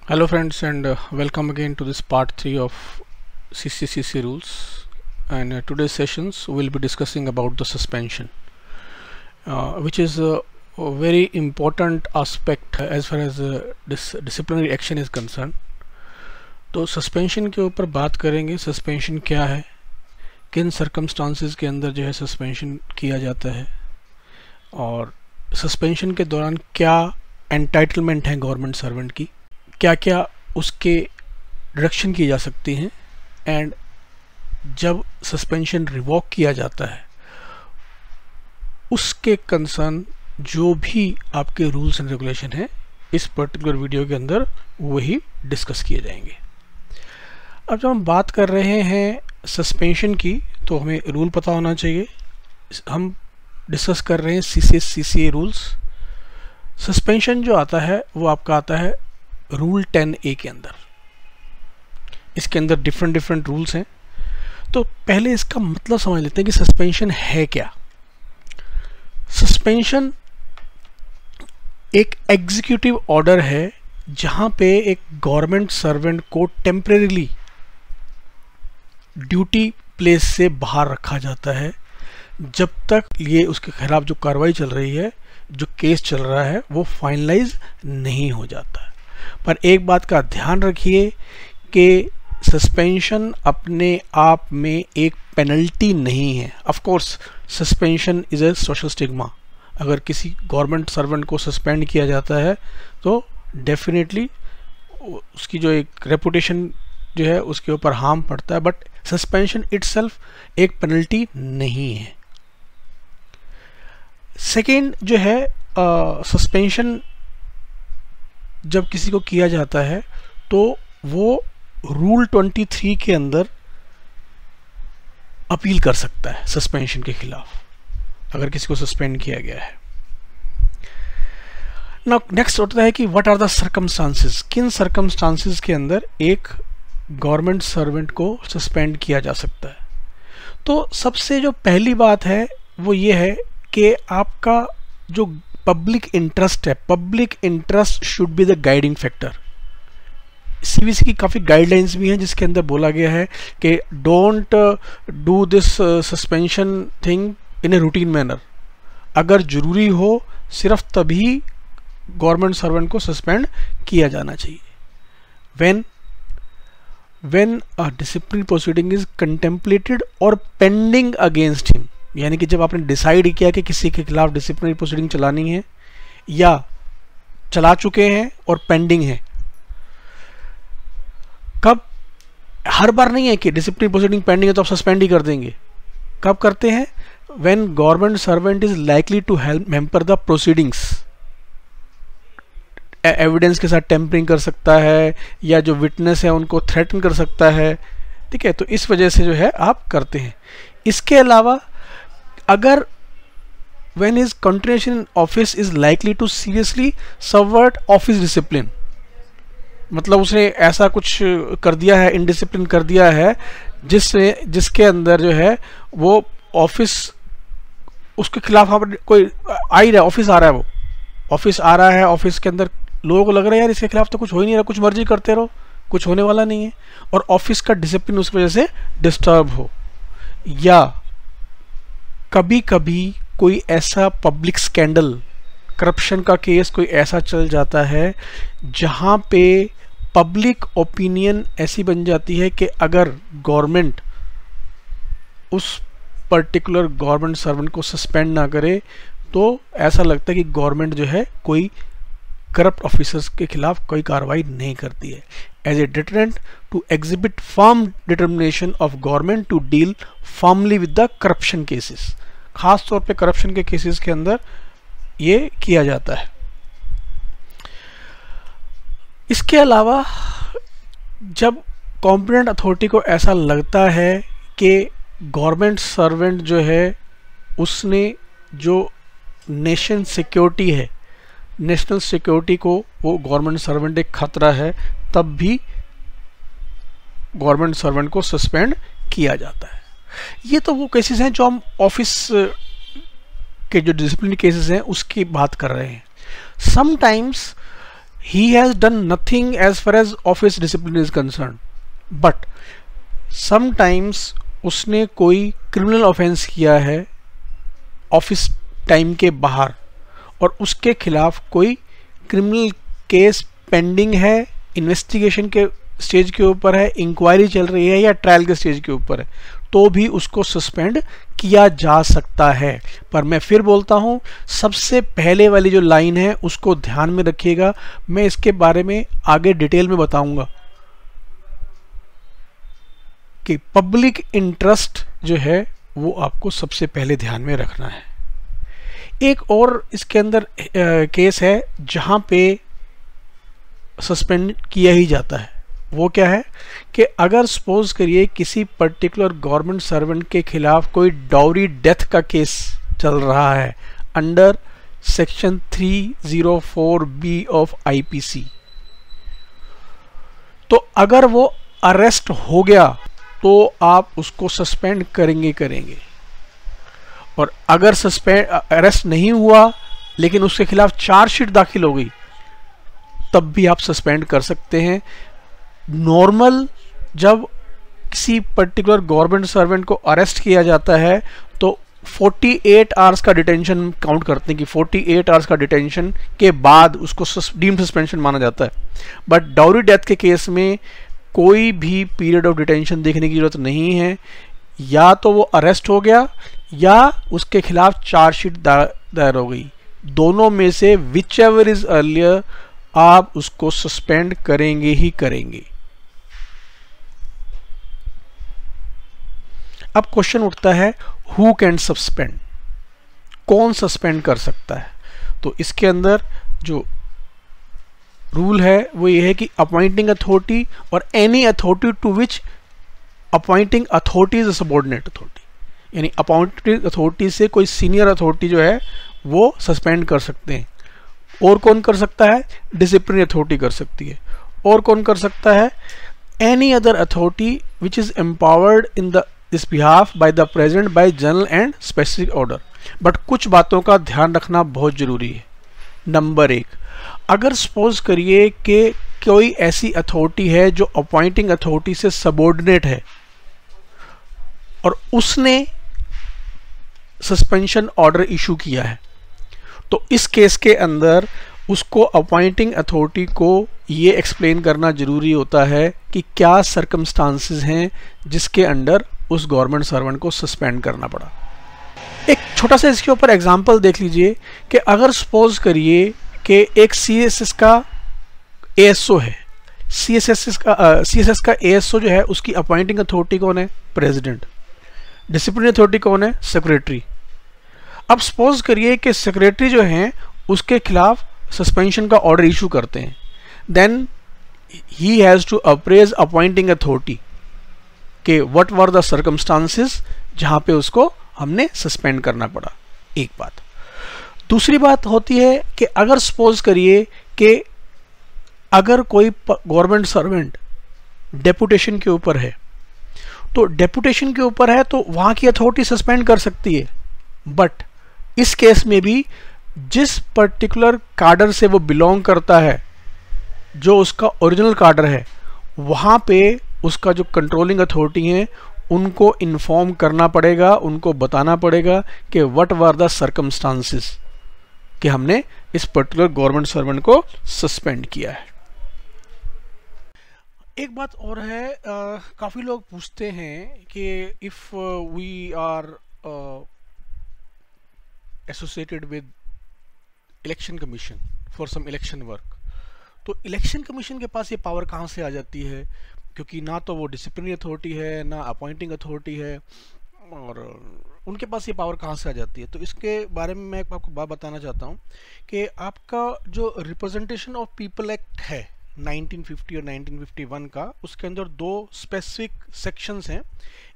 Hello friends, and welcome again to this part 3 of CCCC rules. And today's sessions we'll be discussing about the suspension, which is a very important aspect as far as this disciplinary action is concerned. तो suspension के ऊपर बात करेंगे. Suspension क्या है, किन circumstances के अंदर जो है सस्पेंशन किया जाता है, और सस्पेंशन के दौरान क्या एंटाइटलमेंट है गवर्नमेंट सर्वेंट की, क्या क्या उसके डिडक्शन की जा सकती हैं, एंड जब सस्पेंशन रिवॉक किया जाता है उसके कंसर्न जो भी आपके रूल्स एंड रेगुलेशन हैं इस पर्टिकुलर वीडियो के अंदर वही डिस्कस किए जाएंगे. अब जब हम बात कर रहे हैं सस्पेंशन की तो हमें रूल पता होना चाहिए. हम डिस्कस कर रहे हैं CCCA रूल्स. सस्पेंशन जो आता है वो आपका आता है रूल 10A के अंदर. इसके अंदर डिफरेंट रूल्स हैं. तो पहले इसका मतलब समझ लेते हैं कि सस्पेंशन है क्या. सस्पेंशन एक एग्जीक्यूटिव ऑर्डर है जहां पे एक गवर्नमेंट सर्वेंट को टेम्परेरीली ड्यूटी प्लेस से बाहर रखा जाता है जब तक ये उसके खिलाफ जो कार्रवाई चल रही है, जो केस चल रहा है, वो फाइनलाइज नहीं हो जाता. पर एक बात का ध्यान रखिए कि सस्पेंशन अपने आप में एक पेनल्टी नहीं है. Of course suspension is a social stigma. अगर किसी गवर्नमेंट सर्वेंट को सस्पेंड किया जाता है तो डेफिनेटली उसकी जो एक रेपुटेशन जो है उसके ऊपर हार्म पड़ता है, बट सस्पेंशन इटसेल्फ एक पेनल्टी नहीं है. सेकेंड जो है सस्पेंशन जब किसी को किया जाता है तो वो रूल 23 के अंदर अपील कर सकता है सस्पेंशन के खिलाफ अगर किसी को सस्पेंड किया गया है. नाउ नेक्स्ट होता है कि व्हाट आर द सर्कमस्टांसेस. किन सर्कमस्टांसेस के अंदर एक गवर्नमेंट सर्वेंट को सस्पेंड किया जा सकता है. तो सबसे जो पहली बात है वो ये है कि आपका जो पब्लिक इंटरेस्ट है, public interest should be the guiding factor. CVC की काफ़ी गाइडलाइंस भी हैं जिसके अंदर बोला गया है कि don't do this suspension thing in a routine manner. अगर ज़रूरी हो सिर्फ तभी गवर्नमेंट सर्वेंट को सस्पेंड किया जाना चाहिए. When a disciplinary proceeding is contemplated और पेंडिंग अगेंस्ट हिम, यानी कि जब आपने डिसाइड किया कि किसी के खिलाफ डिसिप्लिनरी प्रोसीडिंग चलानी है या चला चुके हैं और पेंडिंग है. कब? हर बार नहीं है कि डिसिप्लिनरी प्रोसीडिंग पेंडिंग है तो आप सस्पेंड ही कर देंगे. कब करते हैं? When government servant is likely to hamper the proceedings. Evidence के साथ टेम्परिंग कर सकता है या जो विटनेस है उनको थ्रेटन कर सकता है. ठीक है, तो इस वजह से जो है आप करते हैं. इसके अलावा अगर when his continuation in office is likely to seriously subvert office discipline, मतलब उसने ऐसा कुछ कर दिया है, इनडिसिप्लिन कर दिया है जिसके अंदर जो है वो ऑफिस उसके खिलाफ कोई आ ही रहा है, ऑफिस आ रहा है, वो ऑफिस आ रहा है, ऑफिस के अंदर लोगों को लग रहा है यार इसके खिलाफ तो कुछ हो ही नहीं रहा, कुछ मर्जी करते रहो, कुछ होने वाला नहीं है, और ऑफिस का डिसिप्लिन उस वजह से डिस्टर्ब हो. या कभी कभी कोई ऐसा पब्लिक स्कैंडल, करप्शन का केस कोई ऐसा चल जाता है जहां पे पब्लिक ओपिनियन ऐसी बन जाती है कि अगर गवर्नमेंट उस पर्टिकुलर गवर्नमेंट सर्वेंट को सस्पेंड ना करे तो ऐसा लगता है कि गवर्नमेंट जो है कोई करप्ट ऑफिसर्स के खिलाफ कोई कार्रवाई नहीं करती है. As a deterrent to exhibit firm determination of government to deal firmly with the corruption cases. खास तौर पे करप्शन के केसेस के अंदर ये किया जाता है. इसके अलावा जब कॉम्पिटेंट अथॉरिटी को ऐसा लगता है कि गवर्नमेंट सर्वेंट जो है उसने जो नेशन सिक्योरिटी है, नेशनल सिक्योरिटी को वो गवर्नमेंट सर्वेंट एक खतरा है, तब भी गवर्नमेंट सर्वेंट को सस्पेंड किया जाता है. ये तो वो केसेस हैं जो हम ऑफिस के जो डिसिप्लिनरी केसेस हैं उसकी बात कर रहे हैं. Sometimes he has done nothing as far as office discipline is concerned, but sometimes उसने कोई क्रिमिनल ऑफेंस किया है ऑफिस टाइम के बाहर और उसके खिलाफ कोई क्रिमिनल केस पेंडिंग है, इन्वेस्टिगेशन के स्टेज के ऊपर है, इंक्वायरी चल रही है या ट्रायल के स्टेज के ऊपर है, तो भी उसको सस्पेंड किया जा सकता है। पर मैं फिर बोलता हूं, सबसे पहले वाली जो लाइन है उसको ध्यान में रखिएगा। मैं इसके बारे में आगे डिटेल में बताऊंगा कि पब्लिक इंटरेस्ट जो है वो आपको सबसे पहले ध्यान में रखना है। एक और इसके अंदर केस है जहां पे सस्पेंड किया ही जाता है। वो क्या है कि अगर सपोज करिए किसी पर्टिकुलर गवर्नमेंट सर्वेंट के खिलाफ कोई डाउरी डेथ का केस चल रहा है under section 304B of IPC, तो अगर वो अरेस्ट हो गया तो आप उसको सस्पेंड करेंगे। और अगर अरेस्ट नहीं हुआ लेकिन उसके खिलाफ चार्जशीट दाखिल हो गई तब भी आप सस्पेंड कर सकते हैं। नॉर्मल जब किसी पर्टिकुलर गवर्नमेंट सर्वेंट को अरेस्ट किया जाता है तो 48 आवर्स का डिटेंशन काउंट करते हैं कि 48 आवर्स का डिटेंशन के बाद उसको डीम्ड सस्पेंशन माना जाता है। बट डाउरी डेथ के केस में कोई भी पीरियड ऑफ डिटेंशन देखने की जरूरत नहीं है, या तो वो अरेस्ट हो गया या उसके खिलाफ चार्जशीट दायर हो गई, दोनों में से विच एवर इज अर्लियर आप उसको सस्पेंड करेंगे ही करेंगे। अब क्वेश्चन उठता है हु कैन सस्पेंड, कौन सस्पेंड कर सकता है। तो इसके अंदर जो रूल है वो ये है कि अपॉइंटिंग अथॉरिटी और any authority to which appointing authority is a subordinate authority, यानी अपॉइंटिंग अथॉरिटी से कोई सीनियर अथॉरिटी जो है वो सस्पेंड कर सकते हैं। और कौन कर सकता है? डिसिप्लिनरी अथॉरिटी कर सकती है। और कौन कर सकता है? Any other authority which is empowered in this behalf by the president bye general and specific order. But कुछ बातों का ध्यान रखना बहुत जरूरी है। नंबर 1, अगर सपोज करिए कि कोई ऐसी अथॉरिटी है जो अपॉइंटिंग अथॉरिटी से सबऑर्डिनेट है और उसने सस्पेंशन ऑर्डर इशू किया है, तो इस केस के अंदर उसको अपॉइंटिंग अथॉरिटी को ये एक्सप्लेन करना जरूरी होता है कि क्या सर्कमस्टांसेस हैं जिसके अंडर उस गवर्नमेंट सर्वेंट को सस्पेंड करना पड़ा। एक छोटा सा इसके ऊपर एग्जांपल देख लीजिए कि अगर सपोज करिए कि एक सीएसएस का एएसओ है, सीएसएस का एएसओ जो है उसकी अपॉइंटिंग अथॉरिटी कौन है? प्रेसिडेंट। डिसिप्लिनरी अथॉरिटी कौन है? सेक्रेटरी। अब सपोज करिए कि सेक्रेटरी जो हैं उसके खिलाफ सस्पेंशन का ऑर्डर इशू करते हैं, then he has to apprise appointing authority कि व्हाट वर द सर्कमस्टांसेस जहां पे उसको हमने सस्पेंड करना पड़ा। एक बात। दूसरी बात होती है कि अगर सपोज करिए कि अगर कोई गवर्नमेंट सर्वेंट डेपुटेशन के ऊपर है, तो डेपुटेशन के ऊपर है तो वहां की अथॉरिटी सस्पेंड कर सकती है। बट इस केस में भी जिस पर्टिकुलर कार्डर से वो बिलोंग करता है, जो उसका ओरिजिनल कार्डर है, वहां पे उसका जो कंट्रोलिंग अथॉरिटी है उनको इन्फॉर्म करना पड़ेगा, उनको बताना पड़ेगा कि व्हाट वर द सर्कमस्टांसेस कि हमने इस पर्टिकुलर गवर्नमेंट सर्वेंट को सस्पेंड किया है। एक बात और है, काफ़ी लोग पूछते हैं कि if we are associated with election commission for some election work, तो इलेक्शन कमीशन के पास ये पावर कहाँ से आ जाती है? क्योंकि ना तो वो डिसिप्लिनरी अथॉरिटी है ना अपॉइंटिंग अथॉरिटी है, और उनके पास ये पावर कहाँ से आ जाती है। तो इसके बारे में मैं आपको बात बताना चाहता हूँ कि आपका जो रिप्रेजेंटेशन ऑफ पीपल एक्ट है 1950 और 1951 का, उसके अंदर दो स्पेसिफिक सेक्शंस हैं।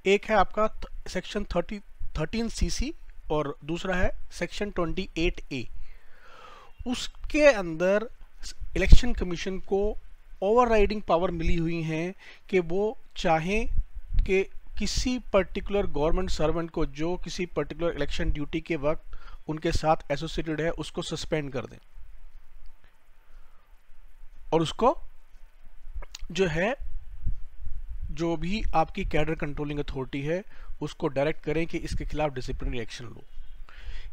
एक है आपका सेक्शन 13CC और दूसरा है सेक्शन 28A। उसके अंदर इलेक्शन कमीशन को ओवरराइडिंग पावर मिली हुई है कि वो चाहें कि किसी पर्टिकुलर गवर्नमेंट सर्वेंट को जो किसी पर्टिकुलर इलेक्शन ड्यूटी के वक्त उनके साथ एसोसिएटेड है उसको सस्पेंड कर दें। और उसको जो है, जो भी आपकी कैडर कंट्रोलिंग अथॉरिटी है उसको डायरेक्ट करें कि इसके खिलाफ डिसिप्लिनरी एक्शन लो।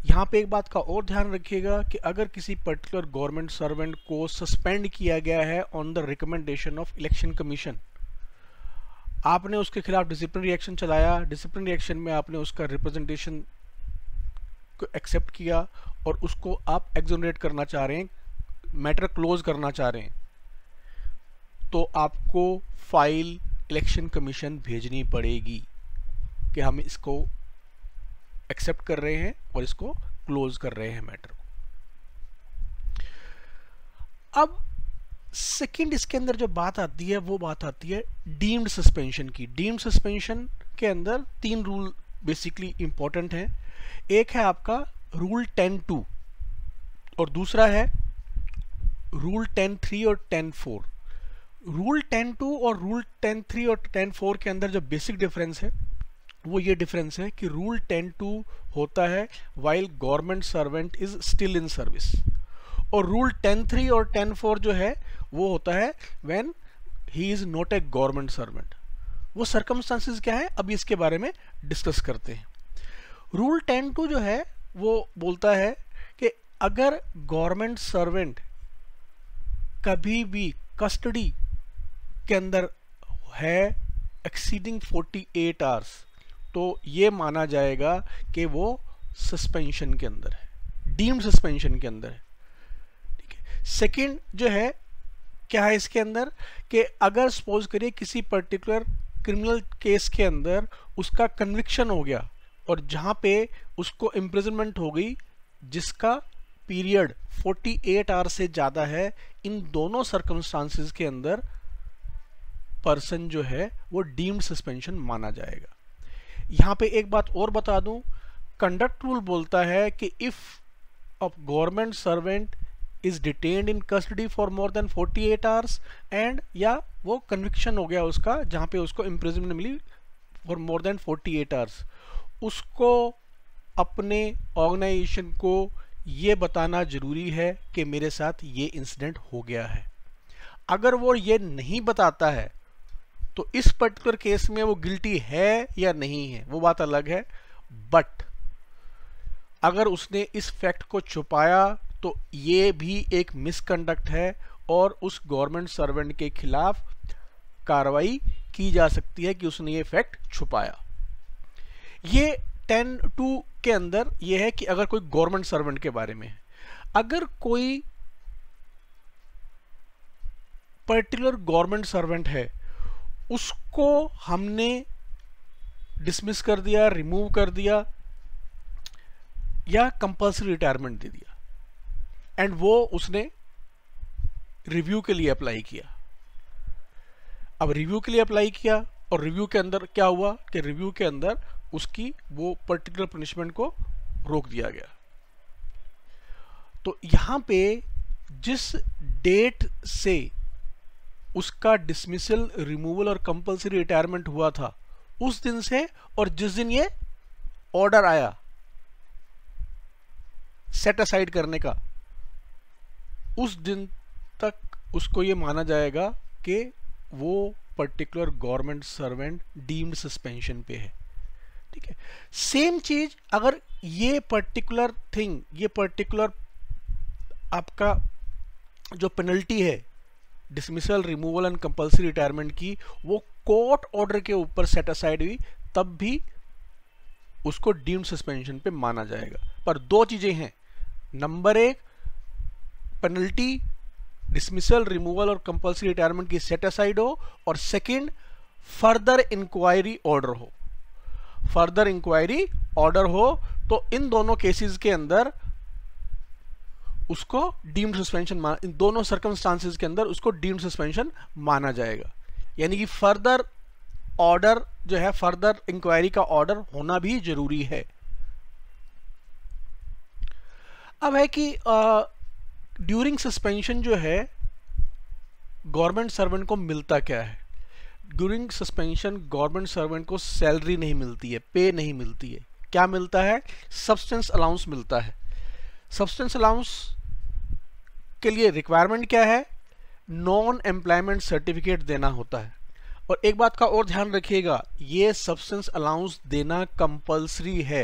यहाँ पे एक बात का और ध्यान रखिएगा कि अगर किसी पर्टिकुलर गवर्नमेंट सर्वेंट को सस्पेंड किया गया है on the recommendation of election commission, आपने उसके खिलाफ डिसिप्लिनरी एक्शन चलाया, डिसिप्लिनरी एक्शन में आपने उसका रिप्रेजेंटेशन को एक्सेप्ट किया और उसको आप एक्सोनरेट करना चाह रहे हैं, मैटर क्लोज करना चाह रहे हैं, तो आपको फाइल इलेक्शन कमीशन भेजनी पड़ेगी कि हम इसको एक्सेप्ट कर रहे हैं और इसको क्लोज कर रहे हैं मैटर को। अब सेकंड इसके अंदर जो बात आती है वो बात आती है डीम्ड सस्पेंशन की। डीम्ड सस्पेंशन के अंदर 3 रूल बेसिकली इंपॉर्टेंट हैं। एक है आपका रूल 10(2) और दूसरा है रूल 10(3) और 10(4). रूल 10(2) और रूल 10(3) और 10(4) के अंदर जो बेसिक डिफरेंस है वो ये डिफरेंस है कि रूल 10(2) होता है while government servant is still in service, और रूल 10(3) और 10(4) जो है वो होता है when he is not a government servant. वो सर्कमस्टांसेस क्या है अभी इसके बारे में डिस्कस करते हैं। रूल 10(2) जो है वो बोलता है कि अगर गवर्नमेंट सर्वेंट कभी भी कस्टडी के अंदर है एक्सीडिंग 48 आवर्स तो ये माना जाएगा कि वो सस्पेंशन के अंदर है, डीम्ड सस्पेंशन के अंदर है। ठीक है। सेकंड जो है क्या है इसके अंदर कि अगर सपोज करिए किसी पर्टिकुलर क्रिमिनल केस के अंदर उसका कन्विक्शन हो गया और जहां पे उसको इम्प्रिजनमेंट हो गई जिसका पीरियड 48 आवर्स से ज़्यादा है, इन दोनों सर्कमस्टांसेस के अंदर पर्सन जो है वो डीम्ड सस्पेंशन माना जाएगा। यहाँ पे एक बात और बता दूं, कंडक्ट रूल बोलता है कि if a government servant is detained in custody for more than 48 hours and या वो कन्विक्शन हो गया उसका जहाँ पे उसको इम्प्रिजनमेंट मिली फॉर मोर देन 48 आवर्स, उसको अपने ऑर्गेनाइजेशन को ये बताना जरूरी है कि मेरे साथ ये इंसिडेंट हो गया है। अगर वो ये नहीं बताता है तो इस पर्टिकुलर केस में वो गिल्टी है या नहीं है वो बात अलग है, बट अगर उसने इस फैक्ट को छुपाया तो ये भी एक मिसकंडक्ट है और उस गवर्नमेंट सर्वेंट के खिलाफ कार्रवाई की जा सकती है कि उसने ये फैक्ट छुपाया। ये 10(2) के अंदर ये है कि अगर कोई गवर्नमेंट सर्वेंट के बारे में है, अगर कोई पर्टिकुलर गवर्नमेंट सर्वेंट है उसको हमने डिसमिस कर दिया, रिमूव कर दिया या कंपल्सरी रिटायरमेंट दे दिया एंड वो उसने रिव्यू के लिए अप्लाई किया। अब रिव्यू के लिए अप्लाई किया और रिव्यू के अंदर क्या हुआ कि रिव्यू के अंदर उसकी वो पर्टिकुलर पनिशमेंट को रोक दिया गया। तो यहां पे जिस डेट से उसका डिसमिसल, रिमूवल और कंपल्सरी रिटायरमेंट हुआ था उस दिन से और जिस दिन ये ऑर्डर आया सेट असाइड करने का उस दिन तक उसको ये माना जाएगा कि वो particular government servant deemed suspension पे है। ठीक है। सेम चीज अगर ये पर्टिकुलर थिंग, ये पर्टिकुलर आपका जो पेनल्टी है dismissal, removal and compulsory retirement की, वो कोर्ट ऑर्डर के ऊपर सेट असाइड हुई तब भी उसको डीम्ड सस्पेंशन पे माना जाएगा। पर 2 चीजें हैं, नंबर 1 पेनल्टी डिसमिसल, रिमूवल और कंपल्सरी रिटायरमेंट की सेट असाइड हो और सेकंड फर्दर इंक्वायरी ऑर्डर हो। फर्दर इंक्वायरी ऑर्डर हो तो इन दोनों केसेस के अंदर उसको डीम्ड सस्पेंशन, इन दोनों सर्कमस्टांसेस के अंदर उसको डीम्ड सस्पेंशन माना जाएगा। यानी कि फर्दर ऑर्डर जो है, फर्दर इंक्वायरी का ऑर्डर होना भी जरूरी है। अब है कि ड्यूरिंग सस्पेंशन जो है गवर्नमेंट सर्वेंट को मिलता क्या है। ड्यूरिंग सस्पेंशन गवर्नमेंट सर्वेंट को सैलरी नहीं मिलती है, पे नहीं मिलती है। क्या मिलता है? सब्सटेंस अलाउंस मिलता है। सब्सटेंस अलाउंस के लिए रिक्वायरमेंट क्या है? नॉन एम्प्लॉयमेंट सर्टिफिकेट देना होता है। और एक बात का और ध्यान रखिएगा, ये सब्सटेंस अलाउंस देना कंपलसरी है।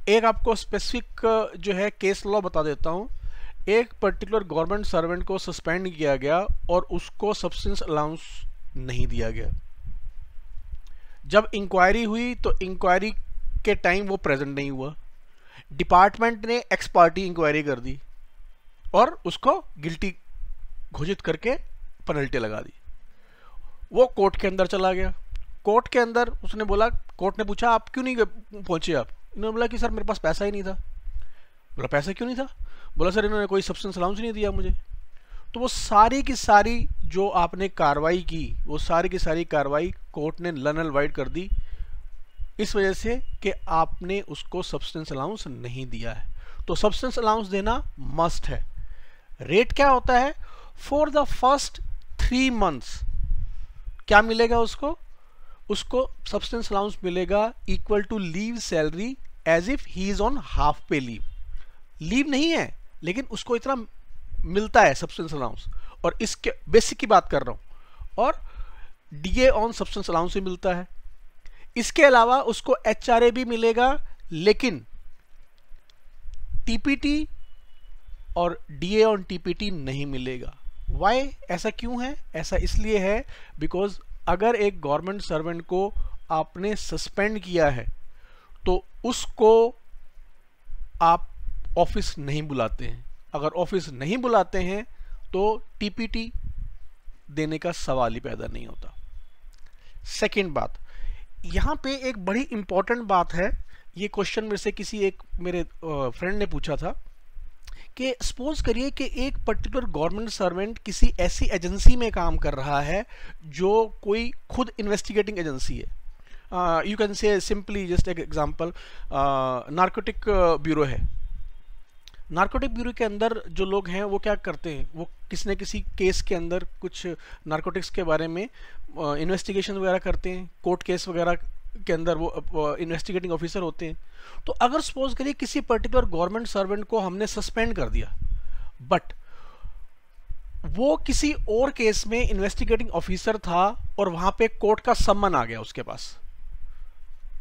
एक आपको स्पेसिफिक जो है केस लॉ बता देता हूं। एक पर्टिकुलर गवर्नमेंट सर्वेंट को सस्पेंड किया गया और उसको सब्सटेंस अलाउंस नहीं दिया गया। जब इंक्वायरी हुई तो इंक्वायरी के टाइम वो प्रेजेंट नहीं हुआ, डिपार्टमेंट ने एक्स पार्टी इंक्वायरी कर दी और उसको गिल्टी घोषित करके पेनल्टी लगा दी। वो कोर्ट के अंदर चला गया। कोर्ट के अंदर उसने बोला, कोर्ट ने पूछा आप क्यों नहीं पहुंचे आप? इन्होंने बोला कि सर मेरे पास पैसा ही नहीं था। बोला पैसा क्यों नहीं था? बोला सर इन्होंने कोई सब्सटेंस अलाउंस नहीं दिया मुझे। तो वो सारी की सारी जो आपने कार्रवाई की, वो सारी की सारी कार्रवाई कोर्ट ने नल एंड वाइड कर दी, इस वजह से कि आपने उसको सब्सटेंस अलाउंस नहीं दिया है। तो सब्सटेंस अलाउंस देना मस्ट है। रेट क्या होता है? फॉर द फर्स्ट 3 मंथ्स क्या मिलेगा उसको? उसको सब्सटेंस अलाउंस मिलेगा equal to leave salary as if he is on half pay leave. Leave नहीं है लेकिन उसको इतना मिलता है सब्सटेंस अलाउंस, और इसके बेसिक की बात कर रहा हूं। और डीए ऑन सब्सटेंस अलाउंस भी मिलता है। इसके अलावा उसको एचआरए भी मिलेगा, लेकिन टीपीटी और डीए ऑन टीपीटी नहीं मिलेगा। वाई? ऐसा क्यों है? ऐसा इसलिए है बिकॉज अगर एक गवर्नमेंट सर्वेंट को आपने सस्पेंड किया है तो उसको आप ऑफिस नहीं बुलाते हैं। अगर ऑफिस नहीं बुलाते हैं तो टीपीटी देने का सवाल ही पैदा नहीं होता। सेकंड बात, यहां पे एक बड़ी इंपॉर्टेंट बात है। ये क्वेश्चन मेरे से किसी एक मेरे फ्रेंड ने पूछा था कि सपोज करिए कि एक पर्टिकुलर गवर्नमेंट सर्वेंट किसी ऐसी एजेंसी में काम कर रहा है जो कोई खुद इन्वेस्टिगेटिंग एजेंसी है। You can say simply just एक एग्जांपल, नार्कोटिक ब्यूरो है। नार्कोटिक ब्यूरो के अंदर जो लोग हैं वो क्या करते हैं, वो किसी न किसी केस के अंदर कुछ नार्कोटिक्स के बारे में इन्वेस्टिगेशन वगैरह करते हैं। कोर्ट केस वगैरह के अंदर वो इन्वेस्टिगेटिंग ऑफिसर होते हैं। तो अगर सपोज करिए किसी पर्टिकुलर गवर्नमेंट सर्वेंट को हमने सस्पेंड कर दिया, बट वो किसी और केस में इन्वेस्टिगेटिंग ऑफिसर था और वहां पे कोर्ट का सम्मन आ गया उसके पास,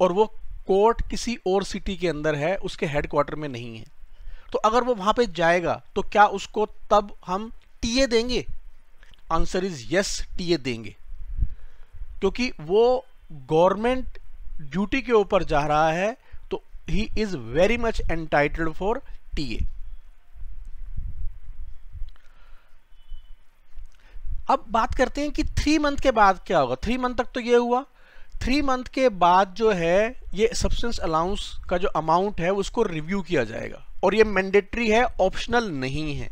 और वो कोर्ट किसी और सिटी के अंदर है, उसके हेडक्वार्टर में नहीं है, तो अगर वो वहां पे जाएगा तो क्या उसको तब हम टीए देंगे? आंसर इज यस, टीए देंगे, क्योंकि वो गवर्नमेंट ड्यूटी के ऊपर जा रहा है, तो he is very much entitled for TA. अब बात करते हैं कि 3 मंथ के बाद क्या होगा। 3 मंथ तक तो ये हुआ। 3 मंथ के बाद जो है ये सब्सटेंस अलाउंस का जो अमाउंट है उसको रिव्यू किया जाएगा, और ये मैंडेटरी है, ऑप्शनल नहीं है।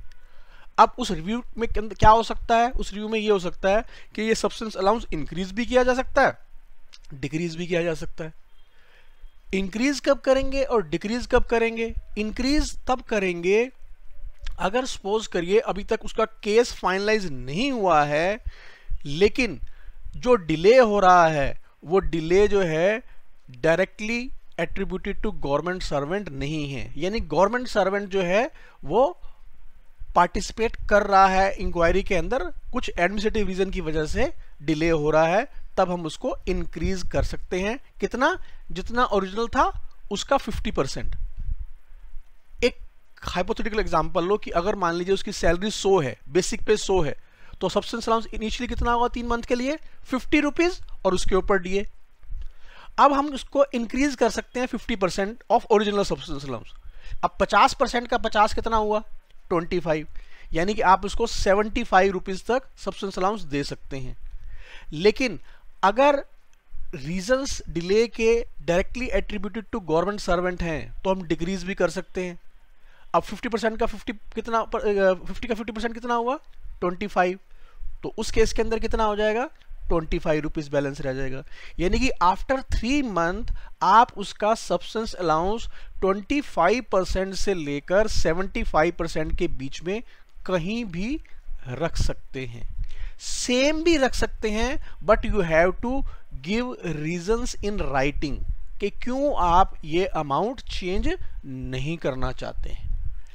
अब उस रिव्यू में क्या हो सकता है? उस रिव्यू में ये हो सकता है कि ये सब्सटेंस अलाउंस इंक्रीज भी किया जा सकता है, डिक्रीज भी किया जा सकता है। इंक्रीज कब करेंगे और डिक्रीज कब करेंगे? इंक्रीज तब करेंगे अगर सपोज करिए अभी तक उसका केस फाइनलाइज नहीं हुआ है, लेकिन जो डिले हो रहा है वो डिले जो है directly attributed to government servant नहीं है, यानी गवर्नमेंट सर्वेंट जो है वो पार्टिसिपेट कर रहा है इंक्वायरी के अंदर, कुछ एडमिनिस्ट्रेटिव रीजन की वजह से डिले हो रहा है, तब हम उसको इंक्रीज कर सकते हैं। कितना? जितना ओरिजिनल था उसका 50%। एक हाइपोथेटिकल एग्जांपल लो कि अगर मान लीजिए उसकी सैलरी 100 है, बेसिक पे 100 है, तो सब्सटेंस अलाउंस इनिशियली कितना होगा 3 मंथ के लिए? 50 रुपीज, और उसके ऊपर डीए। अब हम उसको इंक्रीज कर सकते हैं 50% ऑफ ओरिजिनल सब्सटेंस अलाउंस। अब 50% का 50 कितना हुआ? 25, यानी कि आप उसको 75 रुपीज तक सब्सटेंस अलाउंस दे सकते हैं। लेकिन अगर रीजंस डिले के directly attributed to government servant हैं तो हम डिक्रीज भी कर सकते हैं। अब 50% का 50 कितना, 50 का 50% कितना हुआ? 25, तो उस केस के अंदर कितना हो जाएगा? 25 रुपीज बैलेंस रह जाएगा। यानी कि आफ्टर 3 मंथ आप उसका सब्सटेंस अलाउंस 25% से लेकर 75% के बीच में कहीं भी रख सकते हैं। सेम भी रख सकते हैं, but you have to give reasons in writing कि क्यों आप ये अमाउंट चेंज नहीं करना चाहते हैं।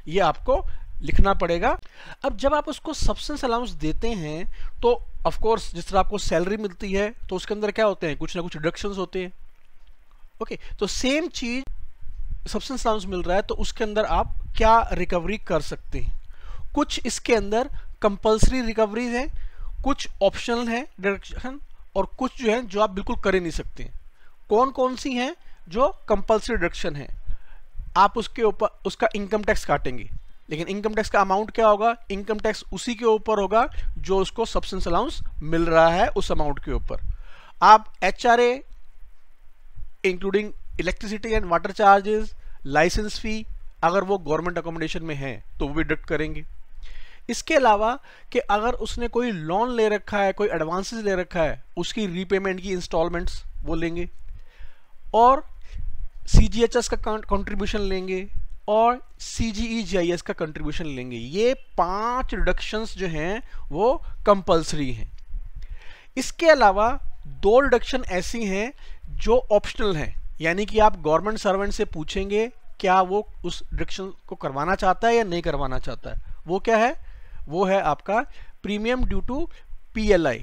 ये आपको लिखना पड़ेगा। अब जब आप उसको सब्सटेंस अलाउंस देते हैं तो ऑफ कोर्स जिस तरह आपको सैलरी मिलती है तो उसके अंदर क्या होते हैं, कुछ ना कुछ डिडक्शंस होते हैं। ओके, तो सेम चीज सब्सटेंस अलाउंस मिल रहा है तो उसके अंदर आप क्या रिकवरी कर सकते हैं। कुछ इसके अंदर कंपल्सरी रिकवरीज हैं, कुछ ऑप्शनल है डिडक्शन, और कुछ जो है जो आप बिल्कुल कर ही नहीं सकते। कौन कौन सी हैं जो कंपल्सरी डिडक्शन है, आप उसके ऊपर उसका इनकम टैक्स काटेंगे, लेकिन इनकम टैक्स का अमाउंट क्या होगा, इनकम टैक्स उसी के ऊपर होगा जो उसको सब्सटेंस अलाउंस मिल रहा है उस अमाउंट के ऊपर। आप HRA including electricity and water charges, licence fee, अगर वो गवर्नमेंट अकोमोडेशन में है तो वो भी डिडक्ट करेंगे। इसके अलावा कि अगर उसने कोई लोन ले रखा है, कोई एडवांसेस ले रखा है, उसकी रीपेमेंट की इंस्टॉलमेंट्स वो लेंगे, और CGHS का कंट्रीब्यूशन लेंगे, और CGE-GIS का कंट्रीब्यूशन लेंगे। ये 5 डिडक्शंस जो हैं वो कंपल्सरी हैं। इसके अलावा 2 डिडक्शन ऐसी हैं जो ऑप्शनल हैं, यानी कि आप गवर्नमेंट सर्वेंट से पूछेंगे क्या वो उस डिडक्शन को करवाना चाहता है या नहीं करवाना चाहता है। वो क्या है, वो है आपका प्रीमियम ड्यू टू PLI,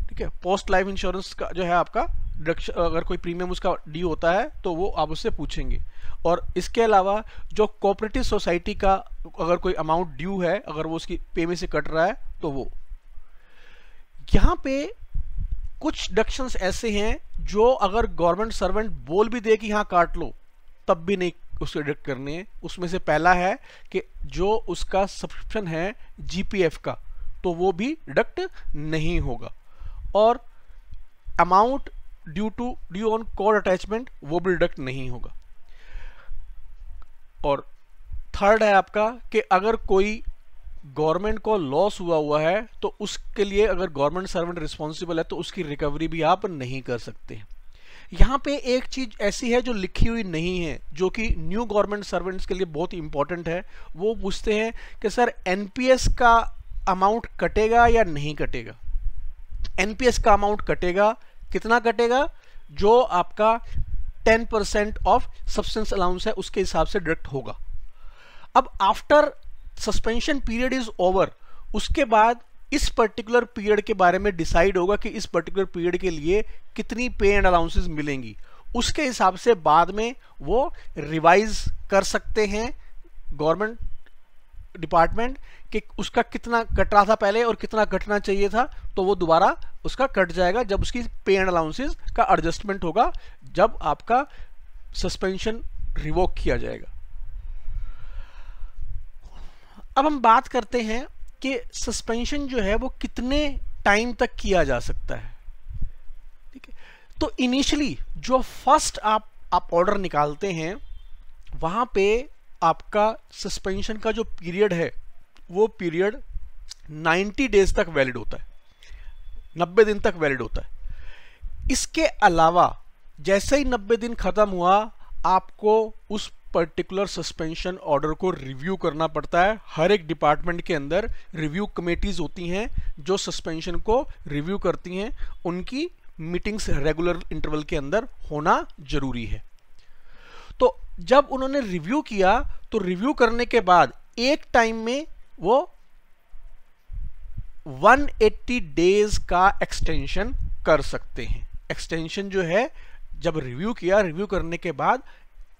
ठीक है, पोस्ट लाइफ इंश्योरेंस का जो है आपका डिडक्शन, अगर कोई प्रीमियम उसका ड्यू होता है तो वो आप उससे पूछेंगे। और इसके अलावा जो कोऑपरेटिव सोसाइटी का अगर कोई अमाउंट ड्यू है, अगर वो उसकी पे में से कट रहा है तो वो। यहाँ पे कुछ डिडक्शंस ऐसे हैं जो अगर गवर्नमेंट सर्वेंट बोल भी दे कि हाँ काट लो, तब भी नहीं उसको डिडक्ट करने हैं। उसमें से पहला है कि जो उसका सब्सक्रिप्शन है GPF का, तो वो भी डिडक्ट नहीं होगा, और amount due on code attachment वो भी डिडक्ट नहीं होगा। और थर्ड है आपका कि अगर कोई गवर्नमेंट को लॉस हुआ है तो उसके लिए अगर गवर्नमेंट सर्वेंट रिस्पॉन्सिबल है तो उसकी रिकवरी भी आप नहीं कर सकते। यहाँ पे एक चीज ऐसी है जो लिखी हुई नहीं है, जो कि न्यू गवर्नमेंट सर्वेंट्स के लिए बहुत इंपॉर्टेंट है। वो पूछते हैं कि सर NPS का अमाउंट कटेगा या नहीं कटेगा। NPS का अमाउंट कटेगा, कितना कटेगा, जो आपका 10% ऑफ सब्सटेंस अलाउंस है उसके हिसाब से डिडक्ट होगा। अब after suspension period is over, उसके बाद इस पर्टिकुलर पीरियड के बारे में डिसाइड होगा कि इस पर्टिकुलर पीरियड के लिए कितनी पे एंड अलाउंसेस मिलेंगी। उसके हिसाब से बाद में वो रिवाइज कर सकते हैं गवर्नमेंट डिपार्टमेंट कि उसका कितना कट रहा था पहले और कितना कटना चाहिए था, तो वो दोबारा उसका कट जाएगा जब उसकी पे एंड अलाउंसेस का एडजस्टमेंट होगा, जब आपका सस्पेंशन रिवोक किया जाएगा। अब हम बात करते हैं कि सस्पेंशन जो है वो कितने टाइम तक किया जा सकता है। ठीक है, तो इनिशियली जो फर्स्ट आप ऑर्डर निकालते हैं वहां पे आपका सस्पेंशन का जो पीरियड है वो पीरियड 90 डेज तक वैलिड होता है, 90 दिन तक वैलिड होता है। इसके अलावा जैसे ही 90 दिन खत्म हुआ, आपको उस पर्टिकुलर सस्पेंशन ऑर्डर को रिव्यू करना पड़ता है। हर एक डिपार्टमेंट के अंदर रिव्यू कमेटीज होती हैं जो सस्पेंशन को रिव्यू करती हैं, उनकी मीटिंग्स रेगुलर इंटरवल के अंदर होना जरूरी है। तो जब उन्होंने रिव्यू किया तो रिव्यू करने के बाद एक टाइम में वो 180 डेज का एक्सटेंशन कर सकते हैं। एक्सटेंशन जो है जब रिव्यू किया, रिव्यू करने के बाद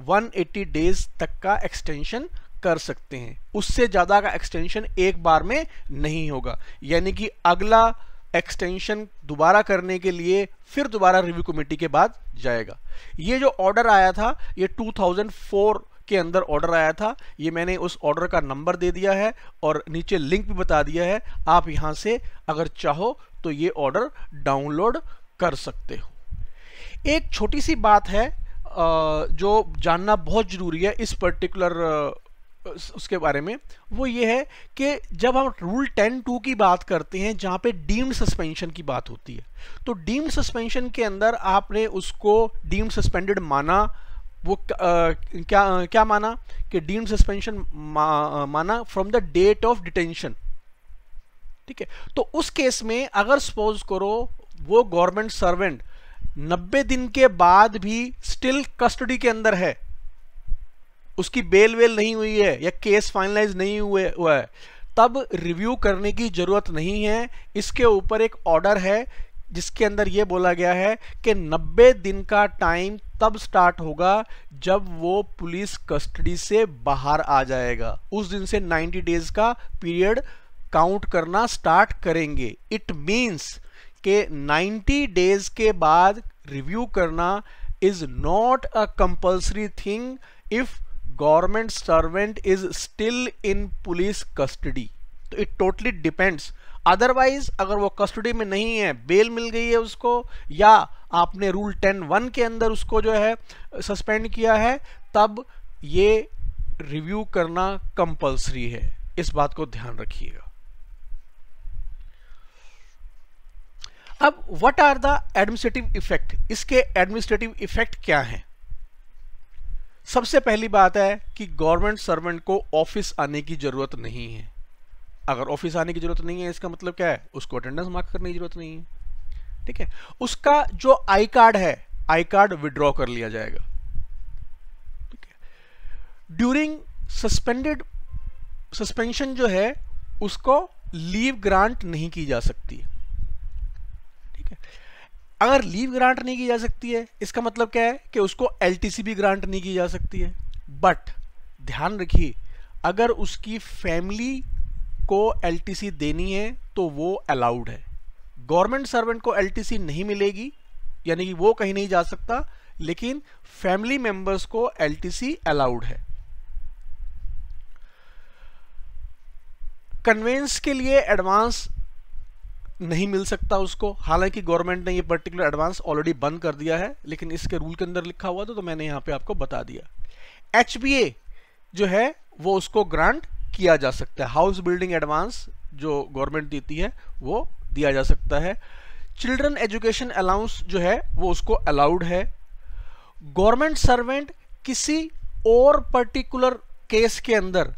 180 डेज तक का एक्सटेंशन कर सकते हैं। उससे ज्यादा का एक्सटेंशन एक बार में नहीं होगा, यानी कि अगला एक्सटेंशन दोबारा करने के लिए फिर दोबारा रिव्यू कमेटी के बाद जाएगा। ये जो ऑर्डर आया था ये 2004 के अंदर ऑर्डर आया था। ये मैंने उस ऑर्डर का नंबर दे दिया है और नीचे लिंक भी बता दिया है, आप यहां से अगर चाहो तो ये ऑर्डर डाउनलोड कर सकते हो। एक छोटी सी बात है जो जानना बहुत जरूरी है इस पर्टिकुलर उसके बारे में, वो ये है कि जब हम रूल 10(2) की बात करते हैं जहां पे डीम्ड सस्पेंशन की बात होती है, तो डीम्ड सस्पेंशन के अंदर आपने उसको डीम्ड सस्पेंडेड माना। वो क्या माना कि डीम्ड सस्पेंशन माना from the date of detention. ठीक है, तो उस केस में अगर सपोज करो वो गवर्नमेंट सर्वेंट 90 दिन के बाद भी स्टिल कस्टडी के अंदर है, उसकी बेल वेल नहीं हुई है या केस फाइनलाइज नहीं हुआ है, तब रिव्यू करने की जरूरत नहीं है। इसके ऊपर एक ऑर्डर है जिसके अंदर यह बोला गया है कि 90 दिन का टाइम तब स्टार्ट होगा जब वो पुलिस कस्टडी से बाहर आ जाएगा। उस दिन से 90 डेज का पीरियड काउंट करना स्टार्ट करेंगे। इट मींस कि 90 डेज के बाद रिव्यू करना is not a compulsory thing if government servant is still in police custody. तो इट टोटली डिपेंड्स। अदरवाइज अगर वो कस्टडी में नहीं है, बेल मिल गई है उसको, या आपने रूल 10(1) के अंदर उसको जो है सस्पेंड किया है, तब ये रिव्यू करना कंपल्सरी है। इस बात को ध्यान रखिएगा। अब what are the administrative effect? इसके एडमिनिस्ट्रेटिव इफेक्ट क्या हैं? सबसे पहली बात है कि गवर्नमेंट सर्वेंट को ऑफिस आने की जरूरत नहीं है। अगर ऑफिस आने की जरूरत नहीं है, इसका मतलब क्या है? उसको अटेंडेंस मार्क करने की जरूरत नहीं है। ठीक है, उसका जो आई कार्ड है, आई कार्ड विड्रॉ कर लिया जाएगा। ठीक है, ड्यूरिंग सस्पेंशन जो है उसको लीव ग्रांट नहीं की जा सकती है। ठीक है, अगर लीव ग्रांट नहीं की जा सकती है, इसका मतलब क्या है कि उसको एलटीसी भी ग्रांट नहीं की जा सकती है। बट ध्यान रखिए, अगर उसकी फैमिली को एलटीसी देनी है तो वो अलाउड है। गवर्नमेंट सर्वेंट को एलटीसी नहीं मिलेगी, यानी कि वो कहीं नहीं जा सकता, लेकिन फैमिली मेंबर्स को एलटीसी अलाउड है। कन्वेंस के लिए एडवांस नहीं मिल सकता उसको, हालांकि गवर्नमेंट ने ये पर्टिकुलर एडवांस ऑलरेडी बंद कर दिया है, लेकिन इसके रूल के अंदर लिखा हुआ था तो मैंने यहां पे आपको बता दिया। एचबीए जो है वो उसको ग्रांट किया जा सकता है। हाउस बिल्डिंग एडवांस जो गवर्नमेंट देती है वो दिया जा सकता है। चिल्ड्रन एजुकेशन अलाउंस जो है वो उसको अलाउड है। गवर्नमेंट सर्वेंट किसी और पर्टिकुलर केस के अंदर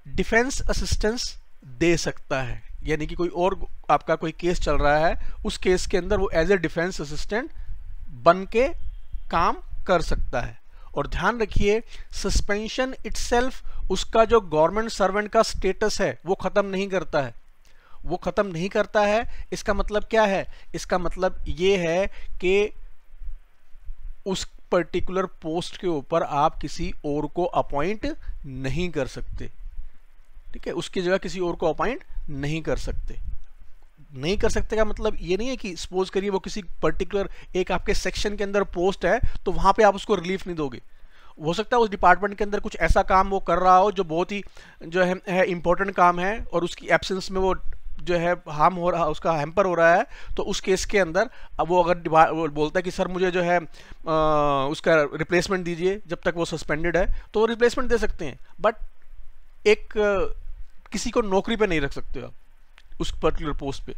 डिफेंस असिस्टेंस दे सकता है, यानी कि कोई और आपका कोई केस चल रहा है, उस केस के अंदर वो एज ए डिफेंस असिस्टेंट बन के काम कर सकता है। और ध्यान रखिए, सस्पेंशन इटसेल्फ उसका जो गवर्नमेंट सर्वेंट का स्टेटस है वो खत्म नहीं करता है। वो खत्म नहीं करता है। इसका मतलब क्या है? इसका मतलब ये है कि उस पर्टिकुलर पोस्ट के ऊपर आप किसी और को अपॉइंट नहीं कर सकते। ठीक है, उसकी जगह किसी और को अपॉइंट नहीं कर सकते। नहीं कर सकते का मतलब ये नहीं है कि सपोज करिए वो किसी पर्टिकुलर एक आपके सेक्शन के अंदर पोस्ट है तो वहां पे आप उसको रिलीफ नहीं दोगे। हो सकता है उस डिपार्टमेंट के अंदर कुछ ऐसा काम वो कर रहा हो जो बहुत ही जो है इंपॉर्टेंट काम है, और उसकी एब्सेंस में वो जो है हार्म हो रहा, उसका हैम्पर हो रहा है, तो उस केस के अंदर अब वो अगर वो बोलता है कि सर मुझे जो है उसका रिप्लेसमेंट दीजिए जब तक वो सस्पेंडेड है, तो वो रिप्लेसमेंट दे सकते हैं। बट एक किसी को नौकरी पे नहीं रख सकते आप उस पर्टिकुलर पोस्ट पे।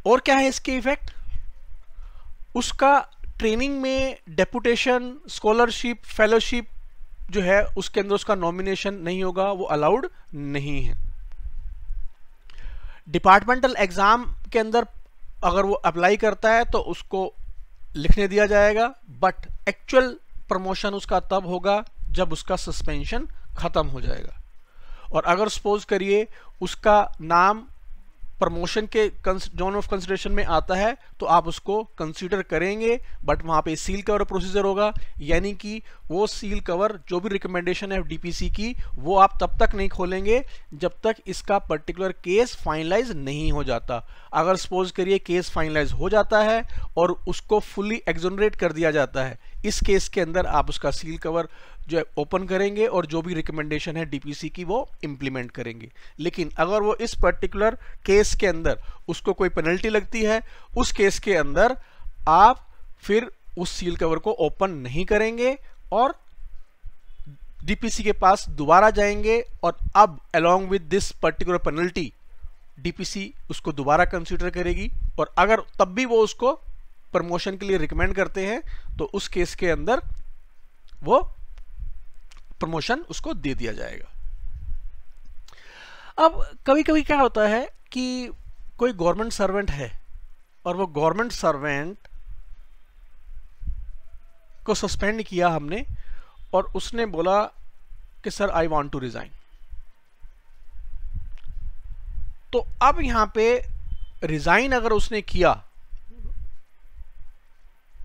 और क्या है इसके इफेक्ट? उसका ट्रेनिंग में डेपुटेशन, स्कॉलरशिप, फेलोशिप जो है उसके अंदर उसका नॉमिनेशन नहीं होगा, वो अलाउड नहीं है। डिपार्टमेंटल एग्जाम के अंदर अगर वो अप्लाई करता है तो उसको लिखने दिया जाएगा, बट एक्चुअल प्रमोशन उसका तब होगा जब उसका सस्पेंशन खत्म हो जाएगा। और अगर सपोज करिए उसका नाम प्रमोशन के जोन ऑफ कंसिडरेशन में आता है तो आप उसको कंसीडर करेंगे, बट वहां पे सील कवर प्रोसीजर होगा, यानी कि वो सील कवर जो भी रिकमेंडेशन है डीपीसी की वो आप तब तक नहीं खोलेंगे जब तक इसका पर्टिकुलर केस फाइनलाइज नहीं हो जाता। अगर सपोज करिए केस फाइनलाइज हो जाता है और उसको फुली एक्सोनरेट कर दिया जाता है, इस केस के अंदर आप उसका सील कवर जो है ओपन करेंगे और जो भी रिकमेंडेशन है डीपीसी की वो इंप्लीमेंट करेंगे। लेकिन अगर वो इस पर्टिकुलर केस के अंदर उसको कोई पेनल्टी लगती है, उस केस के अंदर आप फिर उस सील कवर को ओपन नहीं करेंगे और डीपीसी के पास दोबारा जाएंगे, और अब along with this particular penalty DPC उसको दोबारा कंसीडर करेगी, और अगर तब भी वो उसको प्रमोशन के लिए रिकमेंड करते हैं तो उस केस के अंदर वो प्रमोशन उसको दे दिया जाएगा। अब कभी कभी क्या होता है कि कोई गवर्नमेंट सर्वेंट है और वो गवर्नमेंट सर्वेंट को सस्पेंड किया हमने, और उसने बोला कि sir I want to resign, तो अब यहां पे रिजाइन अगर उसने किया